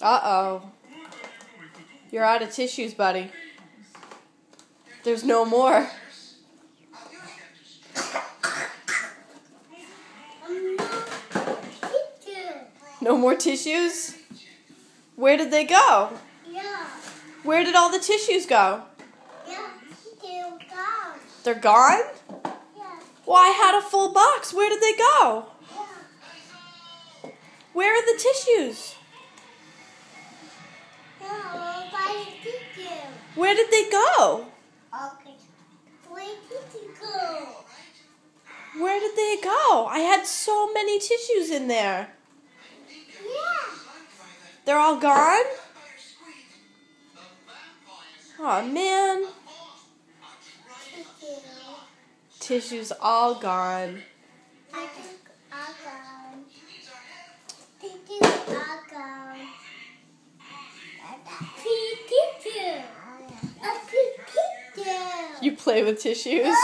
Uh-oh. You're out of tissues, buddy. There's no more. No more tissues? Where did they go? Yeah. Where did all the tissues go? Yeah, they're gone. They're gone? Yeah. Well, I had a full box. Where did they go? Yeah. Where are the tissues? No, by the tissue. Where did they go? Okay. Where did you go? Where did they go? I had so many tissues in there. Yeah. They're all gone? Oh man. Tissue. Tissues all gone. I think all gone. Tissues all gone. Tissue. A tissue. You play with tissues?